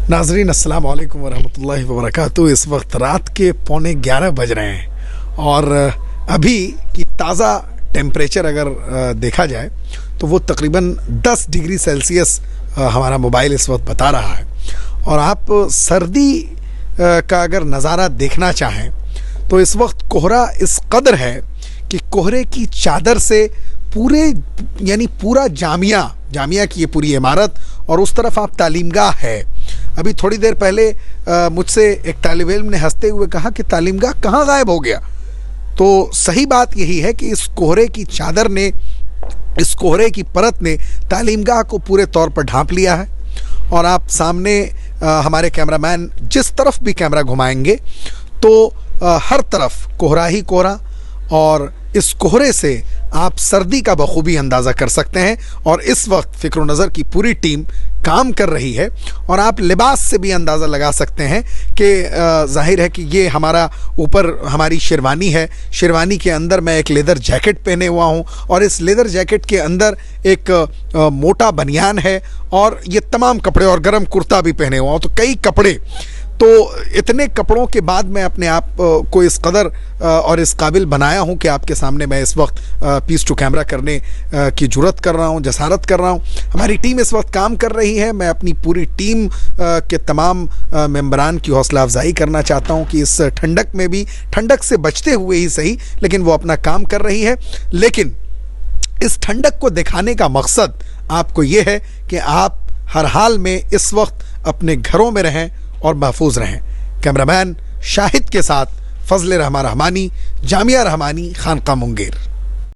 नाजरीन अस्सलाम वालेकुम वरहमतुल्लाहि वबरकातुहू। इस वक्त रात के 11:15 बज रहे हैं और अभी की ताज़ा टेम्परेचर अगर देखा जाए तो वो तकरीबन 10 डिग्री सेल्सियस हमारा मोबाइल इस वक्त बता रहा है। और आप सर्दी का अगर नज़ारा देखना चाहें तो इस वक्त कोहरा इस कदर है कि कोहरे की चादर से पूरा जामिया की ये पूरी इमारत और उस तरफ आप तालीमगाह है। अभी थोड़ी देर पहले मुझसे एक तालिब इल्म ने हंसते हुए कहा कि तालीमगाह कहाँ गायब हो गया। तो सही बात यही है कि इस कोहरे की चादर ने, इस कोहरे की परत ने तालीमगाह को पूरे तौर पर ढांप लिया है। और आप सामने हमारे कैमरामैन जिस तरफ भी कैमरा घुमाएंगे तो हर तरफ कोहरा ही कोहरा, और इस कोहरे से आप सर्दी का बखूबी अंदाज़ा कर सकते हैं। और इस वक्त फ़िक्र नज़र की पूरी टीम काम कर रही है और आप लिबास से भी अंदाज़ा लगा सकते हैं कि जाहिर है कि ये हमारा ऊपर हमारी शेरवानी है, शेरवानी के अंदर मैं एक लेदर जैकेट पहने हुआ हूँ और इस लेदर जैकेट के अंदर एक मोटा बनियान है और ये तमाम कपड़े, और गर्म कुर्ता भी पहने हुआ हूँ। तो कई कपड़े, तो इतने कपड़ों के बाद मैं अपने आप को इस कदर और इस काबिल बनाया हूं कि आपके सामने मैं इस वक्त पीस टू कैमरा करने की जुर्रत कर रहा हूं, जसारत कर रहा हूं। हमारी टीम इस वक्त काम कर रही है। मैं अपनी पूरी टीम के तमाम मेंबरान की हौसला अफजाई करना चाहता हूं कि इस ठंडक में भी, ठंडक से बचते हुए ही सही, लेकिन वो अपना काम कर रही है। लेकिन इस ठंडक को दिखाने का मकसद आपको ये है कि आप हर हाल में इस वक्त अपने घरों में रहें और महफूज रहें। कैमरामैन शाहिद के साथ फजल रहमान रहमानी, जामिया रहमानी, खानका मुंगेर।